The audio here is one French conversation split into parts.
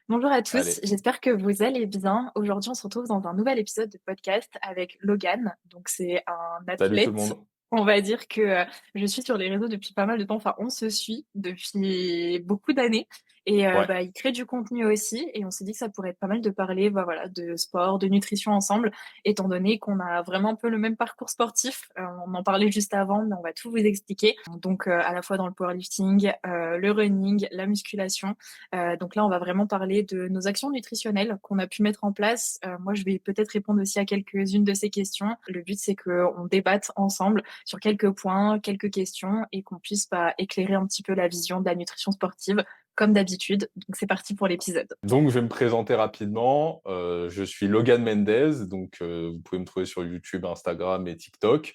Bonjour à tous, Allez, j'espère que vous allez bien. Aujourd'hui, on se retrouve dans un nouvel épisode de podcast avec Logan. Donc, c'est un salut tout le athlète. monde. On va dire que je suis sur les réseaux depuis pas mal de temps. Enfin, on se suit depuis beaucoup d'années. Et Ouais, bah, il crée du contenu aussi. Et on s'est dit que ça pourrait être pas mal de parler bah, voilà, de sport, de nutrition ensemble, étant donné qu'on a vraiment un peu le même parcours sportif. On en parlait juste avant, mais on va tout vous expliquer. Donc, à la fois dans le powerlifting, le running, la musculation. Donc là, on va vraiment parler de nos actions nutritionnelles qu'on a pu mettre en place. Moi, je vais peut-être répondre aussi à quelques-unes de ces questions. Le but, c'est qu'on débatte ensemble sur quelques points, quelques questions et qu'on puisse bah, éclairer un petit peu la vision de la nutrition sportive comme d'habitude. Donc c'est parti pour l'épisode. donc je vais me présenter rapidement. Je suis Logan Mendez, donc vous pouvez me trouver sur YouTube, Instagram et TikTok.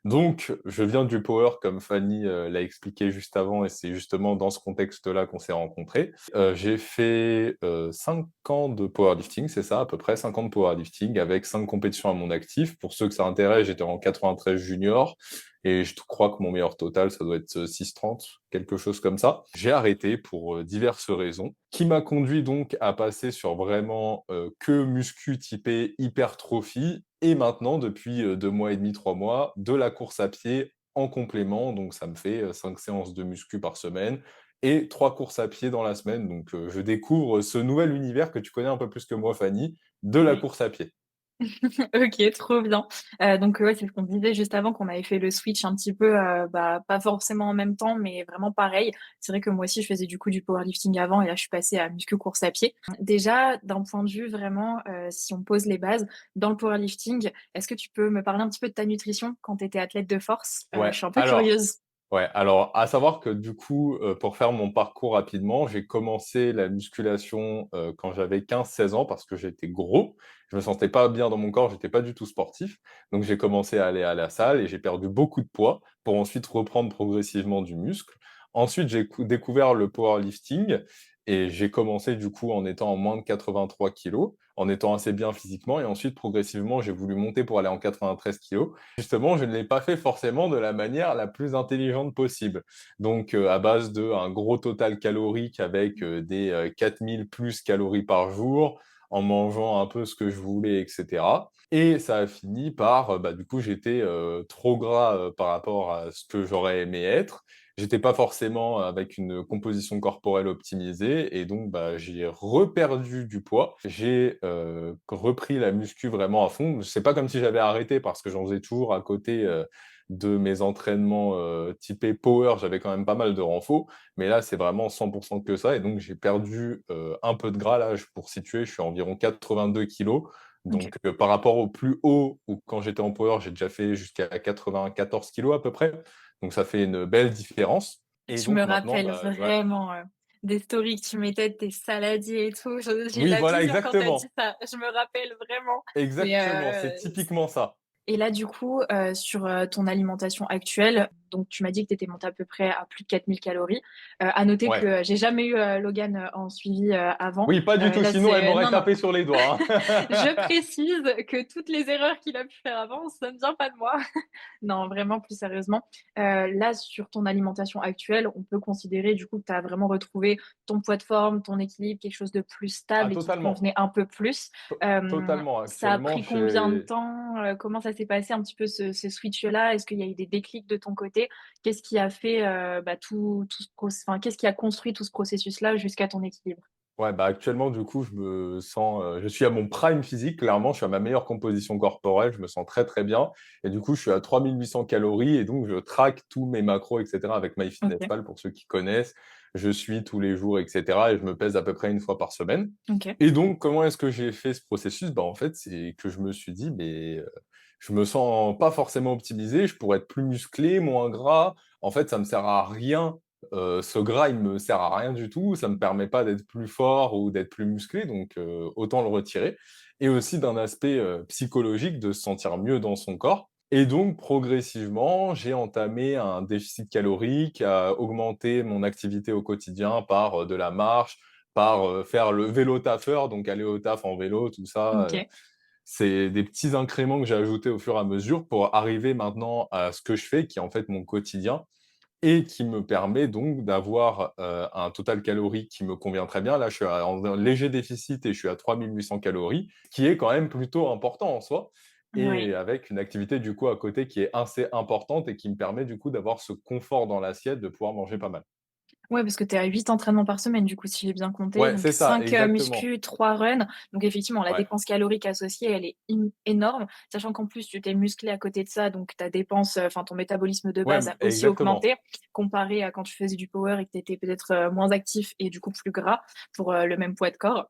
Donc, je viens du power, comme Fanny l'a expliqué juste avant, et c'est justement dans ce contexte-là qu'on s'est rencontrés. J'ai fait 5 ans de powerlifting, c'est ça, à peu près 5 ans de powerlifting, avec 5 compétitions à mon actif. Pour ceux que ça intéresse, j'étais en 93 junior, et je crois que mon meilleur total, ça doit être 6,30, quelque chose comme ça. J'ai arrêté pour diverses raisons, qui m'a conduit donc à passer sur vraiment que muscu typé hypertrophie, et maintenant, depuis 2 mois et demi, 3 mois, de la course à pied en complément. Donc, ça me fait 5 séances de muscu par semaine et 3 courses à pied dans la semaine. Donc, je découvre ce nouvel univers que tu connais un peu plus que moi, Fanny, de la Oui. course à pied. Ok, trop bien. Donc ouais, c'est ce qu'on disait juste avant qu'on avait fait le switch un petit peu, bah pas forcément en même temps, mais vraiment pareil. C'est vrai que moi aussi je faisais du coup du powerlifting avant et là je suis passée à muscu course à pied. Déjà d'un point de vue vraiment, si on pose les bases dans le powerlifting, est-ce que tu peux me parler un petit peu de ta nutrition quand tu étais athlète de force? Ouais, Je suis un peu alors, curieuse. Ouais, alors à savoir que du coup, pour faire mon parcours rapidement, j'ai commencé la musculation, quand j'avais 15 16 ans parce que j'étais gros. Je me sentais pas bien dans mon corps, j'étais pas du tout sportif. Donc j'ai commencé à aller à la salle et j'ai perdu beaucoup de poids pour ensuite reprendre progressivement du muscle. Ensuite, j'ai découvert le powerlifting et j'ai commencé du coup en étant en moins de 83 kilos, en étant assez bien physiquement et ensuite progressivement, j'ai voulu monter pour aller en 93 kilos. Justement, je ne l'ai pas fait forcément de la manière la plus intelligente possible. Donc, à base d'un gros total calorique avec des 4000 plus calories par jour, en mangeant un peu ce que je voulais, etc. Et ça a fini par, bah, du coup, j'étais trop gras par rapport à ce que j'aurais aimé être. J'étais pas forcément avec une composition corporelle optimisée et donc bah, j'ai reperdu du poids. J'ai repris la muscu vraiment à fond. C'est pas comme si j'avais arrêté parce que j'en faisais toujours à côté de mes entraînements typés power. J'avais quand même pas mal de renfo, mais là c'est vraiment 100% que ça et donc j'ai perdu un peu de gras là. Pour situer, je suis à environ 82 kilos. Ok. Donc par rapport au plus haut où quand j'étais en power, j'ai déjà fait jusqu'à 94 kilos à peu près. Donc ça fait une belle différence. Et Je me donc maintenant, rappelle bah, ouais. vraiment des stories que tu mettais de tes saladiers et tout. J'ai eu Oui, la voilà, vision quand tu as dit exactement. ça. Je me rappelle vraiment. Mais Exactement, c'est typiquement ça. et là, du coup, sur ton alimentation actuelle, donc tu m'as dit que tu étais montée à peu près à plus de 4000 calories. À noter que Ouais. j'ai jamais eu Logan en suivi avant. Oui, pas du tout, Là, sinon elle c'est m'aurait non, non. tapé sur les doigts, Je hein. précise que toutes les erreurs qu'il a pu faire avant, ça ne vient pas de moi. Non, vraiment, plus sérieusement. Là, sur ton alimentation actuelle, on peut considérer du coup que tu as vraiment retrouvé ton poids de forme, ton équilibre, quelque chose de plus Ah, stable et qui te totalement. convenait un peu plus. Totalement. Ça a Actuellement, pris combien de j'ai temps? Comment ça s'est passé un petit peu ce switch-là? Est-ce qu'il y a eu des déclics de ton côté? Qu'est-ce qui a fait bah, enfin, qu'est-ce qui a construit tout ce processus-là jusqu'à ton équilibre? Ouais, bah, actuellement, du coup, je me sens, je suis à mon prime physique, clairement, je suis à ma meilleure composition corporelle, je me sens très, très bien et du coup, je suis à 3800 calories et donc je traque tous mes macros et cetera avec Ok, MyFitnessPal pour ceux qui connaissent. Je suis tous les jours et cetera et je me pèse à peu près une fois par semaine ok. et donc comment est-ce que j'ai fait ce processus? Bah, en fait, c'est que je me suis dit: «Mais, je me sens pas forcément optimisé, je pourrais être plus musclé, moins gras. En fait, ça me sert à rien, ce gras, il me sert à rien du tout, ça me permet pas d'être plus fort ou d'être plus musclé, donc autant le retirer» et aussi d'un aspect, psychologique, de se sentir mieux dans son corps et donc progressivement, j'ai entamé un déficit calorique, à augmenter mon activité au quotidien par, de la marche, par, faire le vélo taffeur, donc aller au taf en vélo, tout ça, Ok. c'est des petits incréments que j'ai ajoutés au fur et à mesure pour arriver maintenant à ce que je fais, qui est en fait mon quotidien et qui me permet donc d'avoir, un total calorique qui me convient très bien. Là, je suis en léger déficit et je suis à 3 800 calories, qui est quand même plutôt important en soi et Ouais. avec une activité du coup à côté qui est assez importante et qui me permet du coup d'avoir ce confort dans l'assiette de pouvoir manger pas mal. Ouais, parce que tu es à 8 entraînements par semaine, du coup, si j'ai bien compté, Ouais, donc c'est ça, 5 exactement. muscu, 3 runs. Donc effectivement, la Ouais. dépense calorique associée, elle est énorme, sachant qu'en plus, tu t'es musclé à côté de ça, donc ta dépense, enfin ton métabolisme de Ouais, base a aussi exactement. augmenté, comparé à quand tu faisais du power et que tu étais peut-être, moins actif et du coup plus gras pour, le même poids de corps.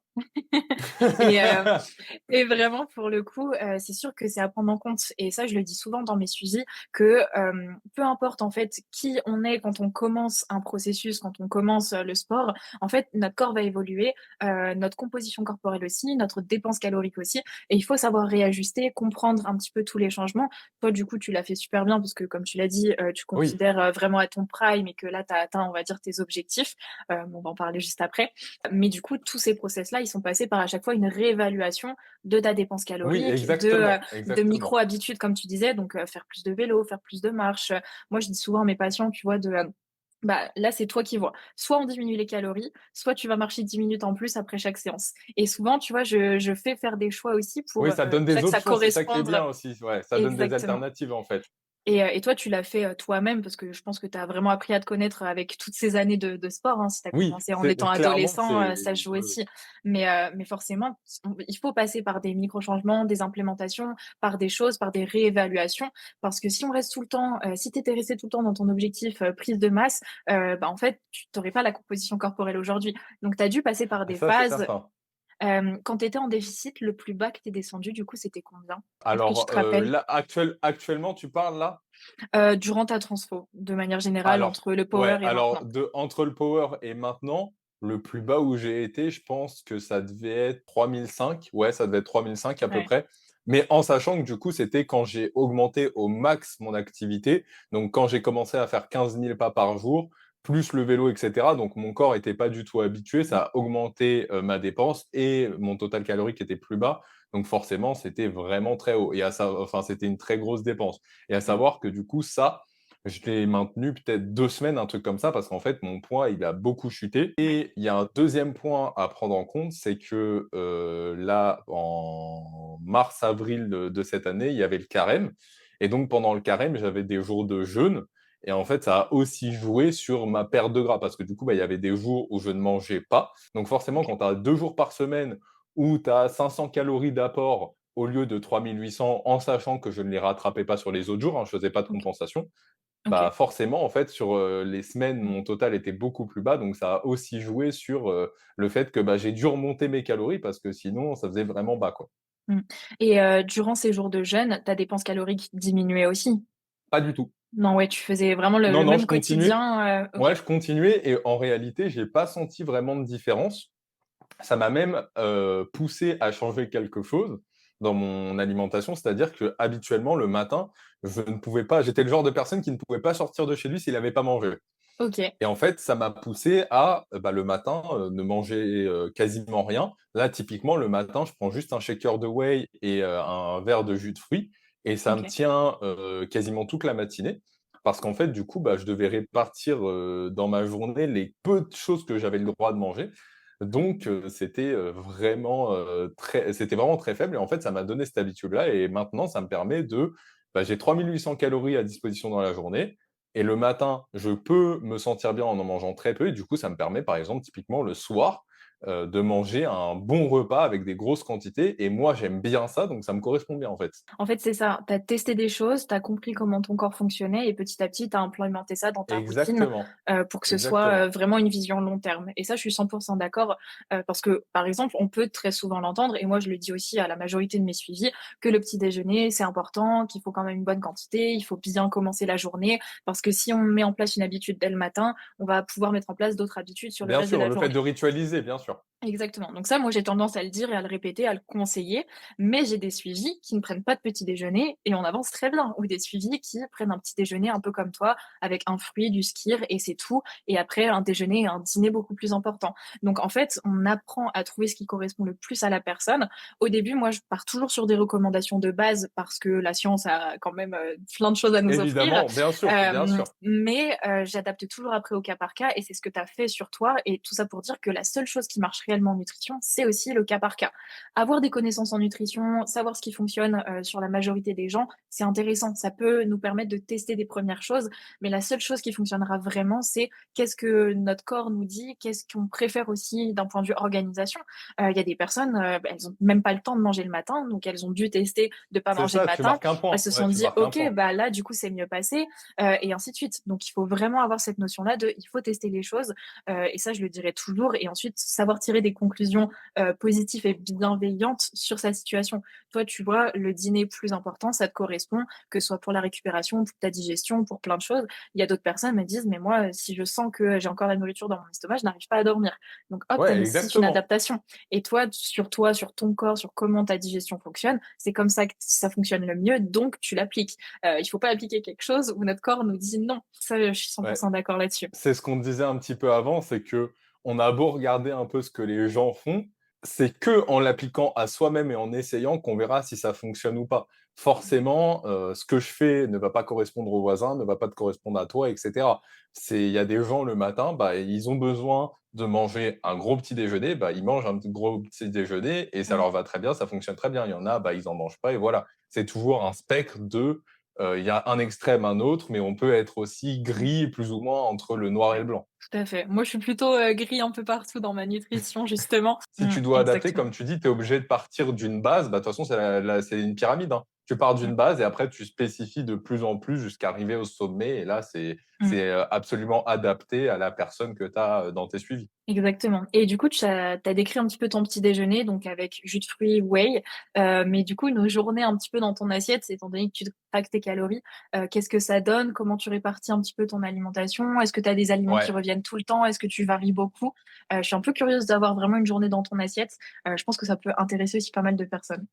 Et et vraiment pour le coup, c'est sûr que c'est à prendre en compte et ça je le dis souvent dans mes suivis que, peu importe en fait qui on est quand on commence un processus, quand on commence, le sport, en fait notre corps va évoluer, notre composition corporelle aussi, notre dépense calorique aussi et il faut savoir réajuster, comprendre un petit peu tous les changements. Toi du coup tu l'as fait super bien parce que comme tu l'as dit, tu Oui, considères, vraiment à ton prime et que là tu as atteint on va dire tes objectifs. On va en parler juste après. Mais du coup, tous ces process-là, ils sont passés par à chaque fois une réévaluation de ta dépense oui, calorique, exactement, de exactement. micro-habitudes, comme tu disais, donc faire plus de vélo, faire plus de marche. Moi, je dis souvent à mes patients, tu vois, bah, là, c'est toi qui vois. Soit on diminue les calories, soit tu vas marcher 10 minutes en plus après chaque séance. Et souvent, tu vois, je fais faire des choix aussi Oui, pour, ça donne déjà des que ça options, c'est ça qui est corresponde bien aussi. Ouais, ça donne des exactement. alternatives en fait. Et toi, tu l'as fait, toi-même parce que je pense que tu as vraiment appris à te connaître avec toutes ces années de sport, hein. Si tu as Oui, commencé en c'est étant clairement, adolescent, c'est ça joue oui, oui. aussi. Mais forcément, il faut passer par des micro-changements, des implémentations, par des choses, par des réévaluations. Parce que si on reste tout le temps, si tu étais resté tout le temps dans ton objectif, prise de masse, bah, en fait, tu aurais pas la composition corporelle aujourd'hui. Donc tu as dû passer par Ah des ça, c'est phases. certain. Quand tu étais en déficit, le plus bas que tu es descendu, du coup, c'était combien? Est-ce que tu Alors, te rappelles? là, actuellement, tu parles là? Durant ta transfo, de manière générale, Alors, entre le ouais, power et alors maintenant? entre le power et maintenant, le plus bas où j'ai été, je pense que ça devait être 3 500. Ouais, ça devait être 3 500 à peu Ouais, près. Mais en sachant que du coup, c'était quand j'ai augmenté au max mon activité. Donc, quand j'ai commencé à faire 15 000 pas par jour, plus le vélo, et cetera. Donc, mon corps était pas du tout habitué. mmh, Ça a augmenté, ma dépense et mon total calorique était plus bas. Donc, forcément, c'était vraiment très haut et enfin, c'était une très grosse dépense et à mmh, savoir que du coup, ça, je l'ai maintenu peut-être 2 semaines, un truc comme ça, parce qu'en fait, mon poids, il a beaucoup chuté ouais, et il y a un deuxième point à prendre en compte, c'est que, là, en mars-avril de cette année, il y avait le carême et donc pendant le carême, j'avais des jours de jeûne et en fait, ça a aussi joué sur ma perte de gras parce que du coup, bah, il y avait des jours où je ne mangeais pas. Donc forcément, OK, quand tu as 2 jours par semaine où tu as 500 calories d'apport au lieu de 3 800, en sachant que je ne les rattrapais pas sur les autres jours, hein, je faisais pas de OK, compensation, bah, OK. forcément, en fait, sur, les semaines, Mmh, mon total était beaucoup plus bas, donc ça a aussi joué sur, le fait que, bah, j'ai dû remonter mes calories parce que sinon ça faisait vraiment bas, quoi. mmh et durant ces jours de jeûne, ta dépense calorique diminuait aussi? Pas du tout. Non, ouais, tu faisais vraiment Non, le non, même je continuais. quotidien, Ouais, OK, je continuais et en réalité, j'ai pas senti vraiment de différence. Ça m'a même, poussé à changer quelque chose dans mon alimentation, c'est-à-dire que habituellement le matin, je ne pouvais pas j'étais le genre de personne qui ne pouvait pas sortir de chez lui s'il avait pas mangé. OK, Et en fait, ça m'a poussé à, bah, le matin, ne manger, quasiment rien. Là, typiquement, le matin, je prends juste un shaker de whey et un verre de jus de fruits et ça me OK. tient, quasiment toute la matinée. Parce qu'en fait, du coup, bah, je devais répartir, dans ma journée les peu de choses que j'avais le droit de manger. Donc c'était, c'était vraiment très faible et en fait, ça m'a donné cette habitude-là et maintenant, ça me permet de bah, j'ai 3 800 calories à disposition dans la journée et le matin, je peux me sentir bien en mangeant très peu et du coup, ça me permet, par exemple, typiquement le soir, de manger un bon repas avec des grosses quantités et moi, j'aime bien ça, donc ça me correspond bien, en fait. En fait, c'est ça, tu as testé des choses, tu as compris comment ton corps fonctionnait et petit à petit, tu as implémenté ça dans ta routine, Exactement, pour que ce soit, exactement. vraiment une vision long terme et ça, je suis 100 d'accord, parce que, par exemple, on peut très souvent l'entendre et moi, je le dis aussi à la majorité de mes suivis, que le petit déjeuner, c'est important, qu'il faut quand même une bonne quantité, il faut bien commencer la journée parce que si on met en place une habitude dès le matin, on va pouvoir mettre en place d'autres habitudes sur le Bien reste de sûr, la le fait journée. de ritualiser, bien sûr. Exactement. Donc ça, moi, j'ai tendance à le dire et à le répéter, à le conseiller, mais j'ai des suivis qui ne prennent pas de petit déjeuner et on avance très bien, ou des suivis qui prennent un petit déjeuner un peu comme toi, avec un fruit, du skyr et c'est tout, et après un déjeuner et un dîner beaucoup plus important. Donc en fait, on apprend à trouver ce qui correspond le plus à la personne. Au début, moi, je pars toujours sur des recommandations de base parce que la science a quand même plein de choses à nous offrir, Évidemment, bien sûr. mais j'adapte toujours après au cas par cas et c'est ce que tu as fait sur toi et tout ça pour dire que la seule chose qui marche réellement en nutrition, c'est aussi le cas par cas. Avoir des connaissances en nutrition, savoir ce qui fonctionne, sur la majorité des gens, c'est intéressant. Ça peut nous permettre de tester des premières choses, mais la seule chose qui fonctionnera vraiment, c'est qu'est-ce que notre corps nous dit, qu'est-ce qu'on préfère aussi d'un point de vue organisation. Il y a des personnes, elles ont même pas le temps de manger le matin, donc elles ont dû tester de pas C'est manger le ça, tu matin. marques un Elles point. se Ouais, sont tu dit: marques un «OK, point. bah, là, du coup, c'est mieux passé», et ainsi de suite. Donc il faut vraiment avoir cette notion-là de il faut tester les choses, et ça, je le dirais toujours et ensuite savoir tirer des conclusions, positives et bienveillantes sur sa situation. Toi, tu vois, le dîner plus important, ça te correspond, que ce soit pour la récupération, pour ta digestion, pour plein de choses. Il y a d'autres personnes me disent: «Mais moi, si je sens que j'ai encore la nourriture dans mon estomac, je n'arrive pas à dormir». Donc hop, tu as Ouais, nécessite une exactement. adaptation et toi, sur ton corps, sur comment ta digestion fonctionne, c'est comme ça que ça fonctionne le mieux, donc tu l'appliques. Il faut pas appliquer quelque chose où notre corps nous dit non. Ça, je suis Ouais. 100% d'accord là-dessus. C'est ce qu'on disait un petit peu avant, c'est que on a beau regarder un peu ce que les gens font, c'est que en l'appliquant à soi-même et en essayant qu'on verra si ça fonctionne ou pas. Forcément, ce que je fais ne va pas correspondre au voisin, ne va pas te correspondre à toi et cetera. Il y a des gens le matin, bah, ils ont besoin de manger un gros petit déjeuner, bah, ils mangent un gros petit déjeuner et ça Mmh. leur va très bien, ça fonctionne très bien. Il y en a, bah, ils en mangent pas et voilà. C'est toujours un spectre de, il y a un extrême, un autre, mais on peut être aussi Mmh. gris plus ou moins entre le noir et Ouais, le blanc. tout à fait. Moi, je suis plutôt, gris un peu partout dans ma nutrition justement. Si tu dois adapter, Exactement. comme tu dis, tu es obligé de partir d'une base, bah, de toute façon, c'est une pyramide, hein. Tu pars Mmh. d'une base et après tu spécifies de plus en plus jusqu'à arriver au sommet et là, Mmh. absolument adapté à la personne que tu as, dans tes suivis. Exactement et du coup, tu as décrit un petit peu ton petit déjeuner, donc avec jus de fruits, whey, mais du coup, une journée un petit peu dans ton assiette, étant donné que tu traques tes calories, qu'est-ce que ça donne? Comment tu répartis un petit peu ton alimentation? Est-ce que tu as des aliments qui Ouais. reviennent tout le temps? Est-ce que tu varies beaucoup? Je suis un peu curieuse d'avoir vraiment une journée dans ton assiette. Je pense que ça peut intéresser aussi pas mal de personnes.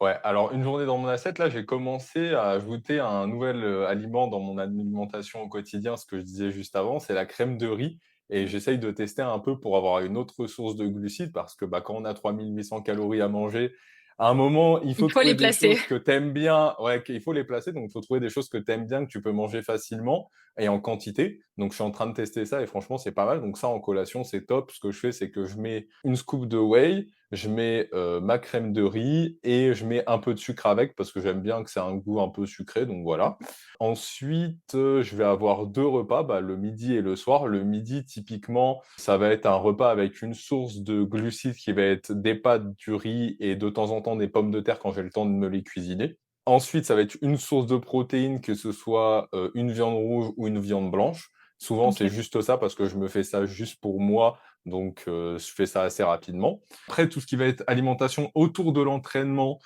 Ouais, alors une journée dans mon assiette, là, j'ai commencé à ajouter un nouvel, aliment dans mon alimentation au quotidien, ce que je disais juste avant, c'est la crème de riz et j'essaye de tester un peu pour avoir une autre source de glucides parce que, bah, quand on a 3 800 calories à manger, à un moment, il Il faut faut les trouver des placer. choses que tu aimes bien, ouais, qu'il faut les placer, donc il faut trouver des choses que tu aimes bien, que tu peux manger facilement et en quantité. Donc je suis en train de tester ça et franchement, c'est pas mal. Donc ça, en collation, c'est top. Ce que je fais, c'est que je mets une scoop de whey, je mets, ma crème de riz et je mets un peu de sucre avec parce que j'aime bien que ça ait un goût un peu sucré, donc voilà. Ensuite, je vais avoir 2 repas, bah, le midi et le soir. Le midi, typiquement, ça va être un repas avec une source de glucides qui va être des pâtes, du riz et de temps en temps des pommes de terre quand j'ai le temps de me les cuisiner. Ensuite, ça va être une source de protéines, que ce soit, une viande rouge ou une viande blanche. Souvent, c'est OK. juste ça parce que je me fais ça juste pour moi, donc je fais ça assez rapidement. Après, tout ce qui va être alimentation autour de l'entraînement,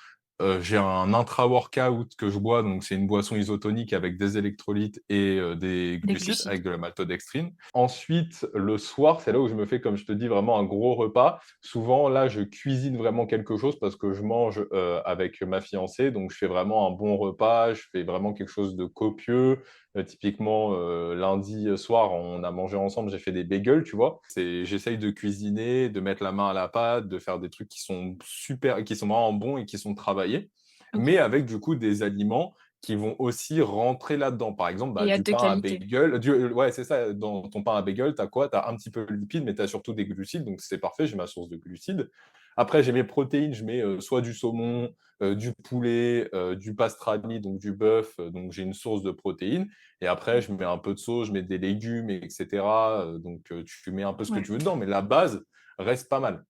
j'ai un intra-workout que je bois, donc c'est une boisson isotonique avec des électrolytes et des Des glucides, glucides. avec de la maltodextrine. Ensuite, le soir, c'est là où je me fais, comme je te dis, vraiment un gros repas. Souvent, là, je cuisine vraiment quelque chose parce que je mange, avec ma fiancée, donc je fais vraiment un bon repas, je fais vraiment quelque chose de copieux. Typiquement, lundi soir, on a mangé ensemble, j'ai fait des bagels, tu vois? J'essaye de cuisiner, de mettre la main à la pâte, de faire des trucs qui sont super qui sont vraiment bons et qui sont travaillés, mais OK avec du coup des aliments qui vont aussi rentrer là-dedans. Par exemple, bah, et du de pain à qualité. bagel, ouais, c'est ça, dans ton pain à bagel, tu as quoi? Tu as un petit peu de lipides, mais tu as surtout des glucides, donc c'est parfait, j'ai ma source de glucides. Après, j'ai mes protéines, je mets, soit du saumon, du poulet, du pastrami, donc du bœuf, donc j'ai une source de protéines et après, Mmh. je mets un peu de sauce, je mets des légumes, et cetera. Donc, tu mets un peu ce que Ouais. tu veux dedans, mais la base reste pas mal.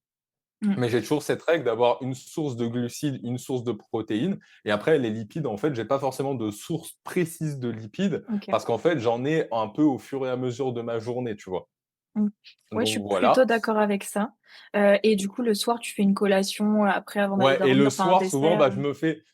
Mmh. Mais j'ai toujours cette règle d'avoir une source de glucides, une source de protéines. Et après, les lipides, en fait, j'ai pas forcément de source précise de lipides OK. parce qu'en fait, j'en ai un peu au fur et à mesure de ma journée, tu vois. Mmh. Ouais, je suis Donc plutôt voilà. d'accord avec ça. Et du coup, le soir, tu fais une collation, après avant d'aller Ouais, et dormir, le enfin un soir, souvent, dessert? bah,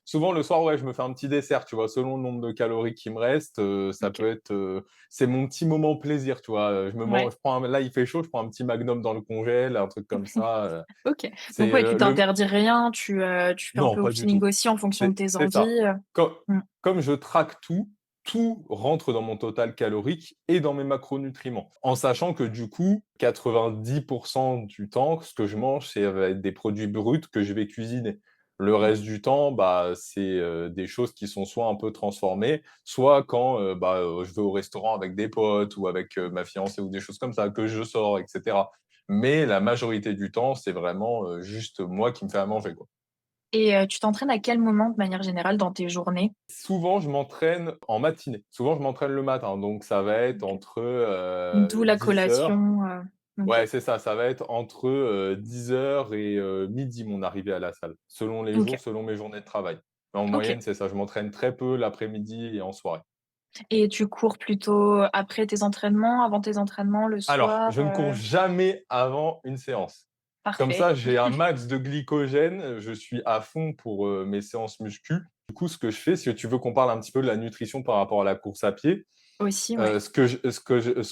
souvent le soir, ouais, je me fais un petit dessert, tu vois? Selon le nombre de calories qui me reste, ça OK. peut être, c'est mon petit moment plaisir, tu vois? Ouais. Je prends un là, il fait chaud, je prends un petit Magnum dans le congèle, un truc comme ça, OK. Donc c'est, ouais, tu le t'interdis rien, tu fais un non, peu au pas du feeling tout. aussi en fonction de tes C'est ça. envies? Com Mmh. Comme je traque tout, tout rentre dans mon total calorique et dans mes macronutriments. En sachant que du coup, 90 du temps, ce que je mange, va être des produits bruts que je vais cuisiner. Le Mmh. reste du temps, bah, c'est, des choses qui sont soit un peu transformées, soit quand, je vais au restaurant avec des potes ou avec, ma fiancée ou des choses comme ça, que je sors et cetera. Mais la majorité du temps, c'est vraiment, juste moi qui me fais à manger, quoi. Et tu t'entraînes à quel moment de manière générale dans tes journées? Souvent, je m'entraîne en matinée. Souvent, je m'entraîne le matin, donc ça va être OK. entre, D'où la 10 heures. collation, OK. Ouais, c'est ça, ça va être entre, 10 heures et 12:00 mon arrivée à la salle, selon les jours, OK. selon mes journées de travail. Mais en OK. moyenne, c'est ça, je m'entraîne très peu l'après-midi et en soirée. Et tu cours plutôt après tes entraînements, avant tes entraînements, le Alors, soir? je ne cours jamais avant une séance. Comme Parfait. ça, j'ai un max de glycogène, je suis à fond pour, mes séances muscu. Du coup, ce que je fais, si tu veux qu'on parle un petit peu de la nutrition par rapport à la course à pied. Aussi, ouais. Ce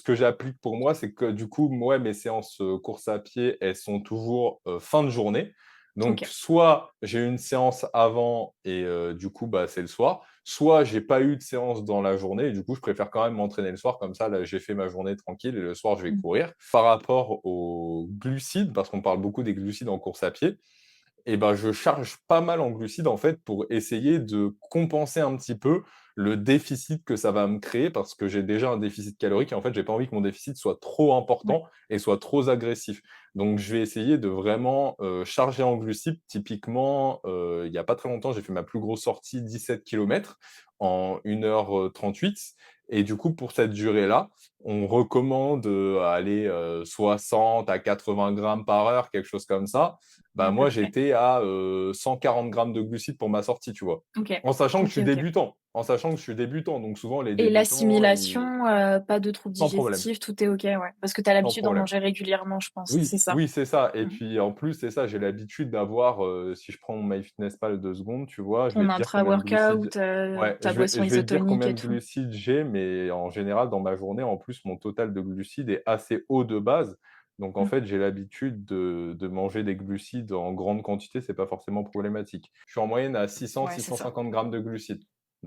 que j'applique pour moi, c'est que du coup, moi, mes séances, course à pied, elles sont toujours, fin de journée. Donc OK. soit j'ai une séance avant et du coup, bah, c'est le soir, soit j'ai pas eu de séance dans la journée et du coup, je préfère quand même m'entraîner le soir comme ça, là, j'ai fait ma journée tranquille et le soir, je vais Mmh. courir. Par rapport aux glucides, parce qu'on parle beaucoup des glucides en course à pied, et ben, je charge pas mal en glucides, en fait, pour essayer de compenser un petit peu le déficit que ça va me créer parce que j'ai déjà un déficit calorique et en fait, j'ai pas envie que mon déficit soit trop Ouais. important et soit trop agressif. Donc je vais essayer de vraiment, charger en glucides. Typiquement, il y a pas très longtemps, j'ai fait ma plus grosse sortie, 17 kilomètres en 1 h 38 et du coup, pour cette durée-là, on recommande, aller, 60 à 80 grammes par heure, quelque chose comme ça. Bah, À peu moi, près. j'étais à, 140 grammes de glucides pour ma sortie, tu vois? OK. En sachant que je OK, suis OK. débutant, donc souvent les Et débutants, ils l'assimilation, pas de troubles sans problème, digestifs, tout est OK, ouais? Parce que tu as sans l'habitude d'en problème. manger régulièrement, je pense, c'est Oui, ça? oui, c'est ça et Mmh. puis, en plus, c'est ça, j'ai l'habitude d'avoir, si je prends mon MyFitnessPal 2 secondes, tu vois? Je vais Ton te dire combien de glucides intra-workout, ouais, ta boisson je vais te dire isotonique combien et de tout. glucides j'ai, mais en général, dans ma journée, en plus, mon total de glucides est assez haut de base. Donc en Mmh. fait, j'ai l'habitude de manger des glucides en grande quantité, c'est pas forcément problématique. Je suis en moyenne à Ouais, c'est ça. 600-650 grammes de glucides.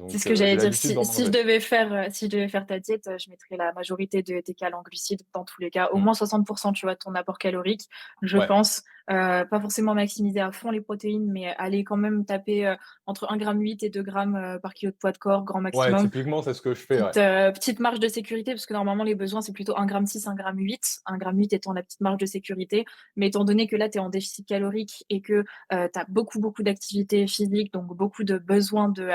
C'est ce Donc que j'allais j'ai dire. l'habitude Si d'en si je manger. devais faire, si je devais faire ta diète, je mettrais la majorité de tes cales en glucides dans tous les cas, au Mmh. moins 60 tu vois, de ton apport calorique, je Ouais. pense. Pas forcément maximiser à fond les protéines, mais aller quand même taper, entre 1,8 g et 2 grammes, par kilo de poids de corps, grand Ouais, maximum. typiquement, c'est ce que je fais, ouais. Petite marge de sécurité parce que normalement les besoins c'est plutôt 1,6 g, 1,8 g. 1,8 g étant la petite marge de sécurité. Mais étant donné que là tu es en déficit calorique et que, tu as beaucoup, beaucoup d'activité physique, donc beaucoup de besoins de,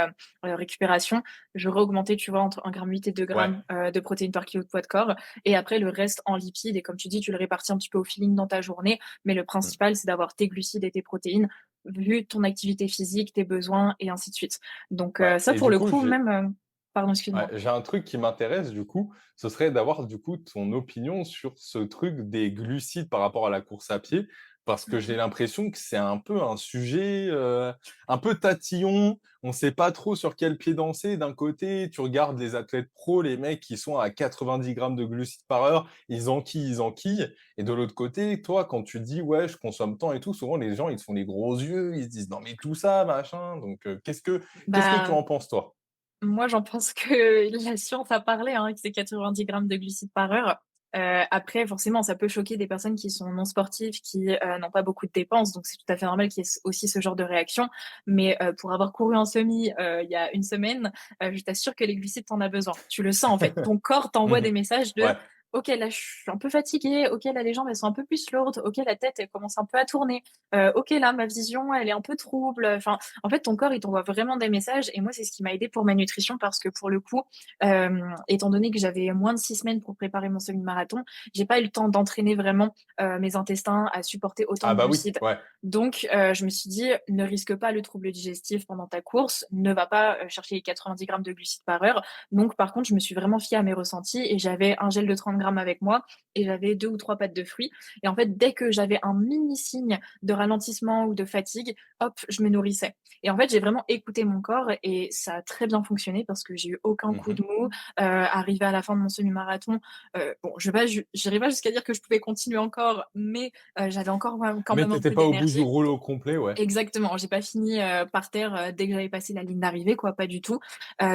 récupération, j'aurais augmenté, tu vois, entre 1,8 g et 2 Ouais. grammes, de protéines par kilo de poids de corps et après le reste en lipides et comme tu dis, tu le répartis un petit peu au feeling dans ta journée. Mais le Mmh. principal, c'est d'avoir tes glucides et tes protéines, vu ton activité physique, tes besoins et ainsi de suite. Donc, Ouais ça et pour du le coup, coup j'ai même, pardon, ouais, excuse-moi. j'ai un truc qui m'intéresse du coup, ce serait d'avoir du coup ton opinion sur ce truc des glucides par rapport à la course à pied. Parce que j'ai l'impression que c'est un peu un sujet, un peu tatillon. On sait pas trop sur quel pied danser. D'un côté, tu regardes les athlètes pros, les mecs qui sont à 90 grammes de glucides par heure, ils enquillent. Et de l'autre côté, toi, quand tu dis: «Ouais, je consomme tant et tout», souvent les gens, ils te font les gros yeux, ils se disent: «Non mais tout ça, machin». Donc, qu'est-ce que tu Bah, en penses toi? moi, j'en pense que la science a parlé, hein, que c'est 90 grammes de glucides par heure. Après, forcément, ça peut choquer des personnes qui sont non sportives, qui, n'ont pas beaucoup de dépenses, donc c'est tout à fait normal qu'il y ait aussi ce genre de réaction. Mais, pour avoir couru en semi, il y a une semaine, je t'assure que les glucides, tu en as besoin. Tu le sens, en fait. Ton corps t'envoie Mmh. des messages de: Ouais. «OK, là, je suis un peu fatigué. OK, là, les jambes, elles sont un peu plus lourdes. OK, la tête, elle commence un peu à tourner. OK, là, ma vision, elle est un peu trouble». Enfin, en fait, ton corps, il t'envoie vraiment des messages et moi, c'est ce qui m'a aidé pour ma nutrition parce que pour le coup, étant donné que j'avais moins de 6 semaines pour préparer mon semi-marathon, j'ai pas eu le temps d'entraîner vraiment, mes intestins à supporter autant Ah de bah oui, glucides. ouais. Donc, je me suis dit: «Ne risque pas le trouble digestif pendant ta course, ne va pas, chercher les 90 grammes de glucides par heure». Donc par contre, je me suis vraiment fiée à mes ressentis et j'avais un gel de 30 grammes avec moi et j'avais 2 ou 3 pâtes de fruits et en fait, dès que j'avais un mini signe de ralentissement ou de fatigue, hop, je me nourrissais et en fait, j'ai vraiment écouté mon corps et ça a très bien fonctionné parce que j'ai eu aucun coup Mmh. de mou. Arrivée à la fin de mon semi-marathon, bon, j'irai pas jusqu'à dire que je pouvais continuer encore, mais j'avais encore quand Mais même tu un étais peu pas au bout du d'énergie. rouleau complet, ouais. Exactement, j'ai pas fini, par terre, dès que j'avais passé la ligne d'arrivée quoi, pas du tout.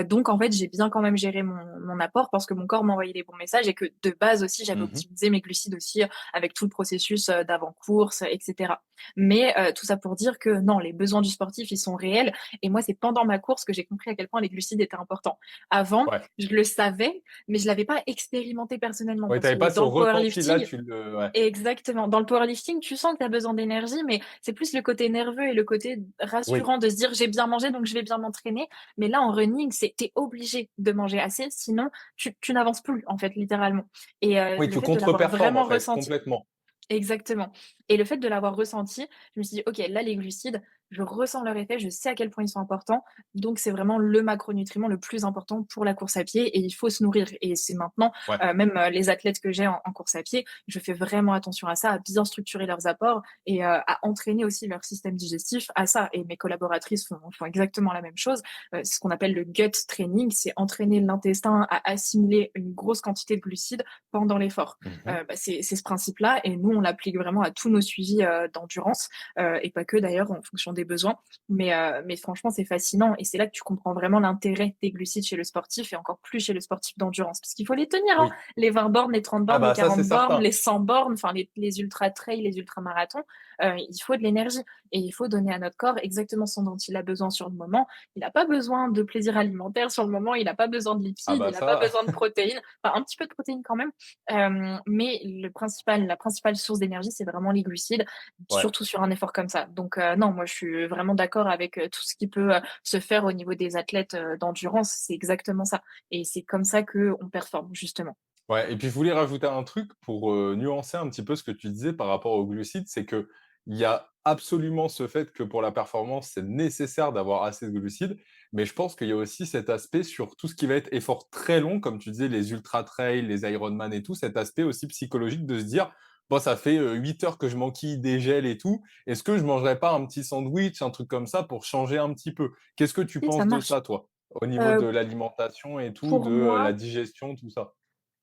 Donc en fait, j'ai bien quand même géré mon apport parce que mon corps m'envoyait les bons messages et que de base aussi, j'avais Mmh. optimisé mes glucides aussi, avec tout le processus, d'avant-course, et cetera. Mais tout ça pour dire que non, les besoins du sportif, ils sont réels et moi, c'est pendant ma course que j'ai compris à quel point les glucides étaient importants. Avant, Ouais. je le savais, mais je l'avais pas expérimenté personnellement Ouais, tu parce avais que pas ce dans le ressenti-là, powerlifting, tu le ouais. exactement. Dans le powerlifting, tu sens que tu as besoin d'énergie, mais c'est plus le côté nerveux et le côté Oui. rassurant de se dire j'ai bien mangé donc je vais bien m'entraîner. Mais là, en running, c'est t'es obligé de manger assez, sinon tu n'avances plus en fait littéralement. Et Oui, le tu fait de l'avoir contre-performes, en vraiment fait, ressenti. complètement. Exactement. Et le fait de l'avoir ressenti, je me suis dit: «OK, là, les glucides, je ressens leur effet, je sais à quel point ils sont importants, donc c'est vraiment le macronutriment le plus important pour la course à pied et il faut se nourrir» et c'est maintenant, Ouais. même, les athlètes que j'ai en course à pied, je fais vraiment attention à ça, à bien structurer leurs apports et à entraîner aussi leur système digestif à ça et mes collaboratrices font exactement la même chose. C'est ce qu'on appelle le gut training, c'est entraîner l'intestin à assimiler une grosse quantité de glucides pendant l'effort. Mmh. C'est ce principe-là et nous, on l'applique vraiment à tous nos suivis, d'endurance, et pas que d'ailleurs en fonction des besoins. Mais franchement, c'est fascinant et c'est là que tu comprends vraiment l'intérêt des glucides chez le sportif et encore plus chez le sportif d'endurance. Parce qu'il faut les tenir, hein, Oui. les 20 bornes, les 30 Ah bornes, les bah, ça, c'est 40 bornes, certain. les 100 bornes, enfin les ultra trail, les ultramarathons, il faut de l'énergie et il faut donner à notre corps exactement ce dont il a besoin sur le moment. Il a pas besoin de plaisir alimentaire sur le moment, il a pas besoin de Ah lipides, bah, il a pas ça besoin de protéines, enfin un petit peu de protéines quand même, mais la principale source d'énergie, c'est vraiment les glucides, ouais. surtout sur un effort comme ça. Donc non, moi je suis vraiment d'accord avec tout ce qui peut se faire au niveau des athlètes d'endurance, c'est exactement ça. Et c'est comme ça qu'on performe, justement. Ouais et puis je voulais rajouter un truc pour, nuancer un petit peu ce que tu disais par rapport aux glucides, c'est qu'il y a absolument ce fait que pour la performance, c'est nécessaire d'avoir assez de glucides, mais je pense qu'il y a aussi cet aspect sur tout ce qui va être effort très long, comme tu disais, les ultra trail, les Ironman et tout, cet aspect aussi psychologique de se dire: «Bon, ça fait, 8 heures que je m'enquille des gels et tout, est-ce que je mangerais pas un petit sandwich, un truc comme ça pour changer un petit peu?» Qu'est-ce que tu Si, ça penses de marche. ça, toi? Au niveau de Heu, l'alimentation et tout, pour de, la moi digestion, tout ça?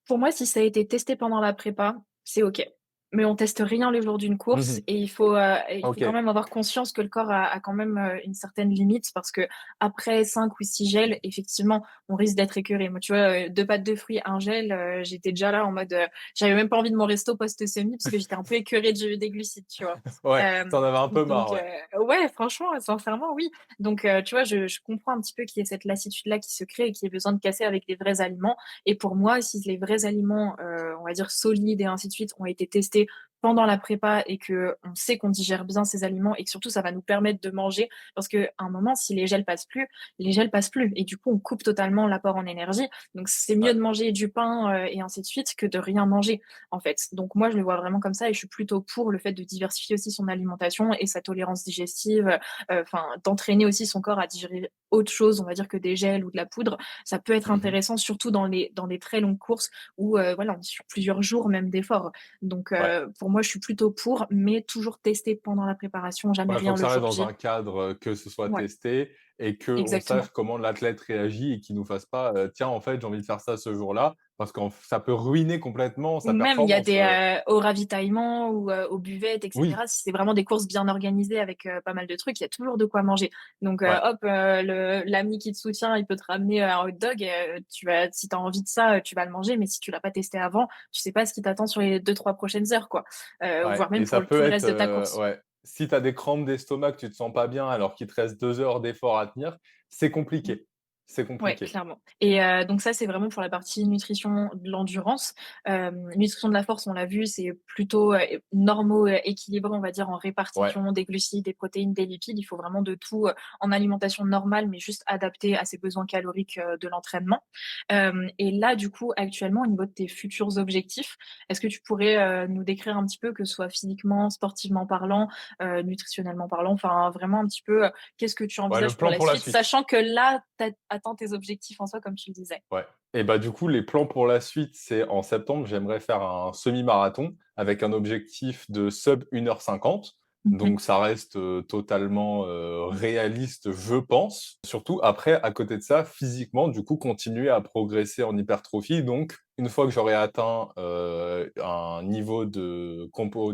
Pour moi, si ça a été testé pendant la prépa, c'est OK. Mais on teste rien le jour d'une course Mmh. et il faut quand OK. même avoir conscience que le corps a quand même, une certaine limite parce qu'après 5 ou 6 gels, effectivement, on risque d'être écœuré. Moi, tu vois, 2 pâtes de fruits, un gel, j'étais déjà là en mode, j'avais même pas envie de mon resto post-semi parce que j'étais un peu écœurée des glucides, tu vois? Ouais, tu Hem, en avais un peu donc marre, ouais. ouais, franchement, sincèrement, oui. Donc tu vois, je comprends un petit peu qu'il y ait cette lassitude-là qui se crée et qu'il y ait besoin de casser avec des vrais aliments et pour moi, si les vrais aliments, on va dire solides et ainsi de suite, ont été testés pendant la prépa et que on sait qu'on digère bien ces aliments et que surtout ça va nous permettre de manger parce qu'à un moment, si les gels passent plus, les gels passent plus et du coup, on coupe totalement l'apport en énergie. Donc c'est mieux Ouais. de manger du pain, et ainsi de suite que de rien manger, en fait. Donc moi, je le vois vraiment comme ça et je suis plutôt pour le fait de diversifier aussi son alimentation et sa tolérance digestive, enfin d'entraîner aussi son corps à digérer autre chose, on va dire que des gels ou de la poudre, ça peut être Mmh. intéressant, surtout dans les très longues courses où voilà, on est sur plusieurs jours même d'efforts. Donc, Ouais. pour moi, je suis plutôt pour, mais toujours tester pendant la préparation, jamais Ouais, faut rien que le ça reste jour dans J. un cadre, que ce soit Ouais, testé et qu'on sache exactement. comment l'athlète réagit et qu'il nous fasse pas, «Tiens, en fait, j'ai envie de faire ça ce jour-là», parce qu'en ça peut ruiner complètement Ou sa même il y a performance, des, au ravitaillement ou, aux buvettes et oui, cetera. Si c'est vraiment des courses bien organisées avec, pas mal de trucs, il y a toujours de quoi manger. Donc, ouais, hop, le l'ami qui te soutient, il peut te ramener un hot dog et tu vas si tu as envie de ça, tu vas le manger, mais si tu l'as pas testé avant, tu sais pas ce qui t'attend sur les 2-3 prochaines heures, quoi. ouais Voire même et pour ça tout peut le être, reste de ta course. ouais, si tu as des crampes d'estomac, que tu te sens pas bien alors qu'il te reste 2 heures d'effort à tenir, c'est Mmh. compliqué, c'est Ouais, compliqué. clairement et donc ça, c'est vraiment pour la partie nutrition de l'endurance. Nutrition de la force, on l'a vu, c'est plutôt, normaux, équilibré, on va dire, en Ouais. répartition des glucides, des protéines, des lipides. Il faut vraiment de tout, en alimentation normale, mais juste adapté à ses besoins caloriques, de l'entraînement. Et là, du coup, actuellement, au niveau de tes futurs objectifs, est-ce que tu pourrais, nous décrire un petit peu, que ce soit physiquement, sportivement parlant, nutritionnellement parlant, enfin, vraiment un petit peu, qu'est-ce que tu Ouais, le envisages pour plan la pour la suite? suite. Sachant que là, tu atteint tes objectifs en soi, comme tu le disais? Ouais et bah, du coup, les plans pour la suite, c'est en septembre, j'aimerais faire un semi-marathon avec un objectif de sub 1h50. Mmh. Donc ça reste, totalement, réaliste, je pense. Surtout après, à côté de ça, physiquement, du coup, continuer à progresser en hypertrophie. Donc une fois que j'aurai atteint, un niveau de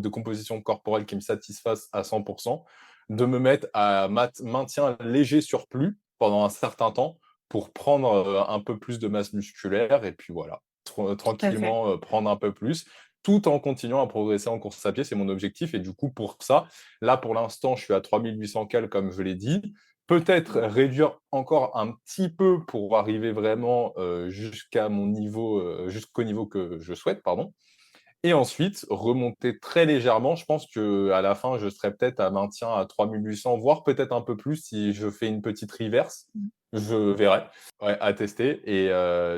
composition corporelle qui me satisfasse à 100, de me mettre à maintien léger surplus pendant un certain temps pour prendre, un peu plus de masse musculaire et puis voilà, Tout à fait. tranquillement, prendre un peu plus, tout en continuant à progresser en course à pied, c'est mon objectif et du coup pour ça, là pour l'instant, je suis à 3 800 cales comme je l'ai dit. Peut-être réduire encore un petit peu pour arriver vraiment, jusqu'au niveau que je souhaite, pardon. Et ensuite, remonter très légèrement. Je pense qu'à la fin, je serai peut-être à maintien à 3 800, voire peut-être un peu plus si je fais une petite reverse. Mmh. Je verrai, ouais, à tester et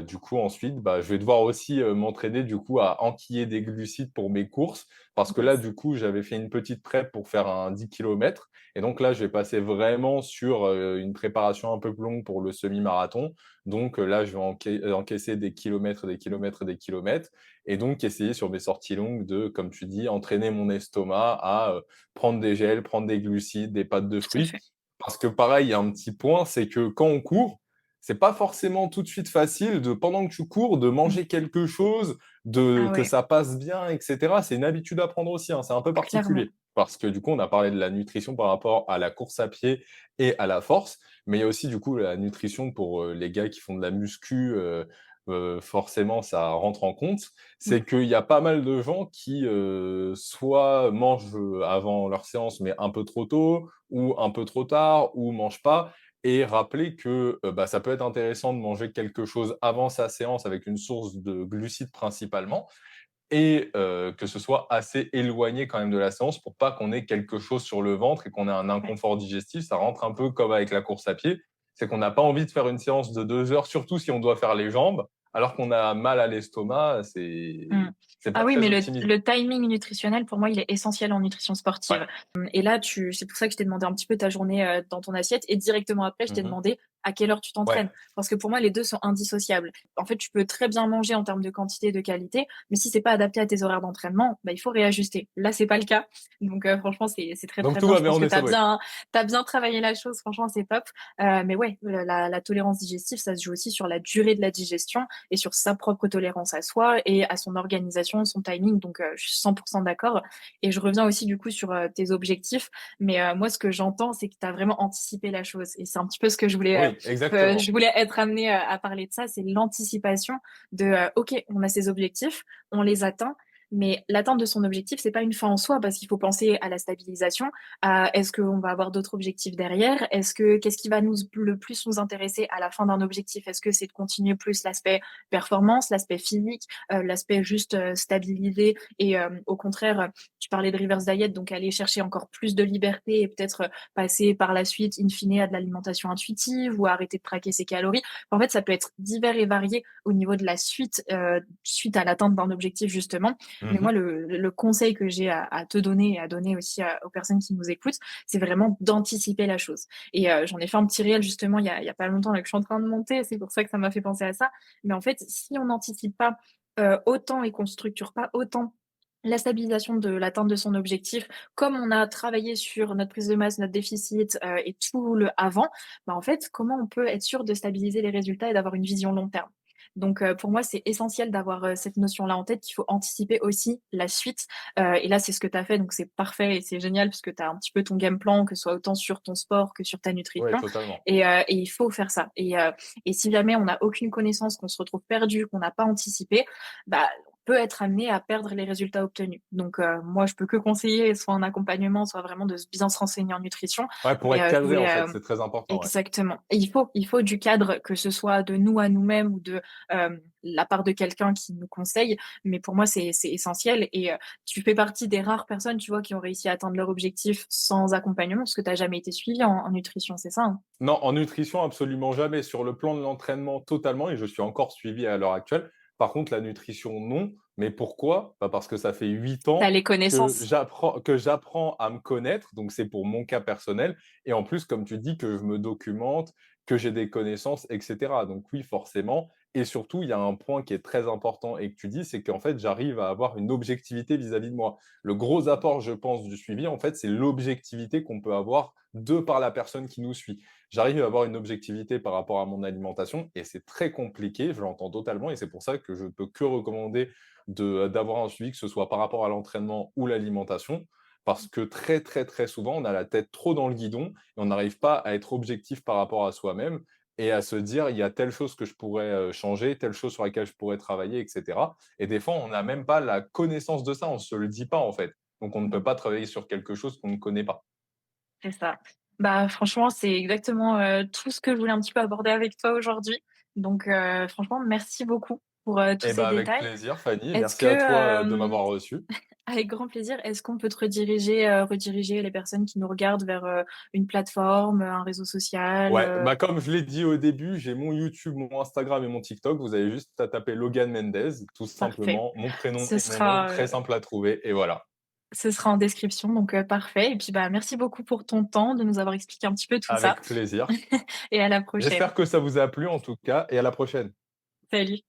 du coup ensuite, bah, je vais devoir aussi, m'entraîner du coup à enquiller des glucides pour mes courses. Parce que là, Yes. du coup, j'avais fait une petite prep pour faire un 10 kilomètres et donc là, je vais passer vraiment sur, une préparation un peu plus longue pour le semi-marathon. Donc là, je vais encaisser des kilomètres, des kilomètres, des kilomètres et donc essayer sur mes sorties longues de, comme tu dis, entraîner mon estomac à, prendre des gels, prendre des glucides, des pâtes de Tout à fruits. fait. Parce que pareil, il y a un petit point, c'est que quand on court, c'est pas forcément tout de suite facile de pendant que tu cours, de Mmh. manger quelque chose, de Ah que ouais, ça passe bien et cetera. C'est une habitude à prendre aussi, hein, c'est un peu clairement. particulier. Parce que du coup, on a parlé de la nutrition par rapport à la course à pied et à la force, mais il y a aussi du coup la nutrition pour, les gars qui font de la muscu, forcément ça rentre en compte. Mmh. C'est qu'il y a pas mal de gens qui, soit mangent, avant leur séance, mais un peu trop tôt ou un peu trop tard ou mangent pas et rappeler que, bah, ça peut être intéressant de manger quelque chose avant sa séance avec une source de glucides principalement et que ce soit assez éloigné quand même de la séance pour pas qu'on ait quelque chose sur le ventre et qu'on ait un Ouais. inconfort digestif. Ça rentre un peu comme avec la course à pied, c'est qu'on n'a pas envie de faire une séance de 2 heures, surtout si on doit faire les jambes, alors qu'on a mal à l'estomac, Mmh. c'est pas Ah oui, très mais le optimisé. le timing nutritionnel, pour moi, il est essentiel en nutrition Ouais. sportive. Et là, tu c'est pour ça que je t'ai demandé un petit peu ta journée, dans ton assiette et directement après, je t'ai Mmh. demandé à quelle heure tu Ouais. t'entraînes. Parce que pour moi, les 2 sont indissociables. En fait, tu peux très bien manger en termes de quantité et de qualité, mais si c'est pas adapté à tes horaires d'entraînement, bah, il faut réajuster. Là, c'est pas le cas. Donc franchement, c'est très, Donc très tout bien. va Je bien, pense on que est sabrés. tu bien travaillé la chose. Franchement, c'est top. Mais ouais, la tolérance digestive, ça se joue aussi sur la durée de la digestion et sur sa propre tolérance à soi et à son organisation, son timing. Donc, je suis 100% d'accord. Et je reviens aussi du coup sur tes objectifs. Mais moi, ce que j'entends, c'est que tu as vraiment anticipé la chose. Et c'est un petit peu ce que Oui, je exactement. voulais être amenée à parler de ça, c'est l'anticipation de, OK, on a ces objectifs, on les atteint. Mais l'atteinte de son objectif, c'est pas une fin en soi parce qu'il faut penser à la stabilisation, à est-ce qu'on va avoir d'autres objectifs derrière? Qu'est-ce qui va le plus nous intéresser à la fin d'un objectif? Est-ce que c'est de continuer plus l'aspect performance, l'aspect physique, l'aspect juste stabilité et au contraire, tu parlais de reverse diet, donc aller chercher encore plus de liberté et peut-être passer par la suite, in fine, à de l'alimentation intuitive ou à arrêter de traquer ses calories. En fait, ça peut être divers et varié au niveau de la suite, suite à l'atteinte d'un objectif justement. Mais moi, Mmh. le conseil que j'ai à te donner et à donner aussi aux personnes qui nous écoutent, c'est vraiment d'anticiper la chose. Et j'en ai fait un petit réel justement il y a pas longtemps là que je suis en train de monter, c'est pour ça que ça m'a fait penser à ça. Mais en fait, si on n'anticipe pas, autant et qu'on structure pas autant la stabilisation de l'atteinte de son objectif, comme on a travaillé sur notre prise de masse, notre déficit, et tout le avant, bah, en fait, comment on peut être sûr de stabiliser les résultats et d'avoir une vision long terme? Donc, pour moi, c'est essentiel d'avoir, cette notion-là en tête, qu'il faut anticiper aussi la suite, et là, c'est ce que tu as fait, donc c'est parfait et c'est génial parce que tu as un petit peu ton game plan, que ce soit autant sur ton sport que sur ta Ouais, nutrition totalement. et il faut faire ça et si jamais on n'a aucune connaissance, qu'on se retrouve perdu, qu'on n'a pas anticipé, bah, on peut être amené à perdre les résultats obtenus. Donc, moi, je peux que conseiller soit un accompagnement, soit vraiment de bien se renseigner en nutrition. Ouais, pour Mais, être je cadré, voulais, en fait, c'est très important, ouais. exactement. Et il faut du cadre, que ce soit de nous à nous-mêmes ou de la part de quelqu'un qui nous conseille. Mais pour moi, c'est essentiel. Et tu fais partie des rares personnes, tu vois, qui ont réussi à atteindre leur objectif sans accompagnement, parce que tu n'as jamais été suivi en nutrition, c'est ça, hein? Non, en nutrition, absolument jamais. Sur le plan de l'entraînement, totalement et je suis encore suivi à l'heure actuelle. Par contre, la nutrition, non. Mais pourquoi? Bah, parce que ça fait 8 Tu as ans les connaissances. que j'apprends à me connaître, donc c'est pour mon cas personnel et en plus, comme tu dis, que je me documente, que j'ai des connaissances et cetera. Donc oui, forcément et surtout, il y a un point qui est très important et que tu dis, c'est qu'en fait, j'arrive à avoir une objectivité vis-à-vis de moi. Le gros apport, je pense, du suivi, en fait, c'est l'objectivité qu'on peut avoir de par la personne qui nous suit. J'arrive à avoir une objectivité par rapport à mon alimentation et c'est très compliqué, je l'entends totalement et c'est pour ça que je ne peux que recommander d'avoir un suivi, que ce soit par rapport à l'entraînement ou l'alimentation, parce que très, très, très souvent, on a la tête trop dans le guidon et on n'arrive pas à être objectif par rapport à soi-même et à se dire: «Il y a telle chose que je pourrais, changer, telle chose sur laquelle je pourrais travailler» et cetera et des fois, on n'a même pas la connaissance de ça, on ne se le dit pas, en fait. Donc on ne peut Mmh. pas travailler sur quelque chose qu'on ne connaît pas. C'est ça. Bah, franchement, c'est exactement, tout ce que je voulais un petit peu aborder avec toi aujourd'hui. Donc, franchement, merci beaucoup pour, tous Eh ces ben, avec détails. plaisir Fanny et Est-ce merci que, à toi, de m'avoir reçu. avec grand plaisir, est-ce qu'on peut te rediriger les personnes qui nous regardent vers, une plateforme, un réseau social, Ouais, bah, comme je l'ai dit au début, j'ai mon YouTube, mon Instagram et mon TikTok. Vous avez juste à taper Logan Mendez, tout Parfait. simplement, mon prénom Ce et mon nom, sera, très simple à trouver et voilà. ce sera en description, donc, parfait et puis, bah, merci beaucoup pour ton temps, de nous avoir expliqué un petit peu tout ça Avec plaisir. et à la prochaine. J'espère que ça vous a plu en tout cas et à la prochaine. Salut.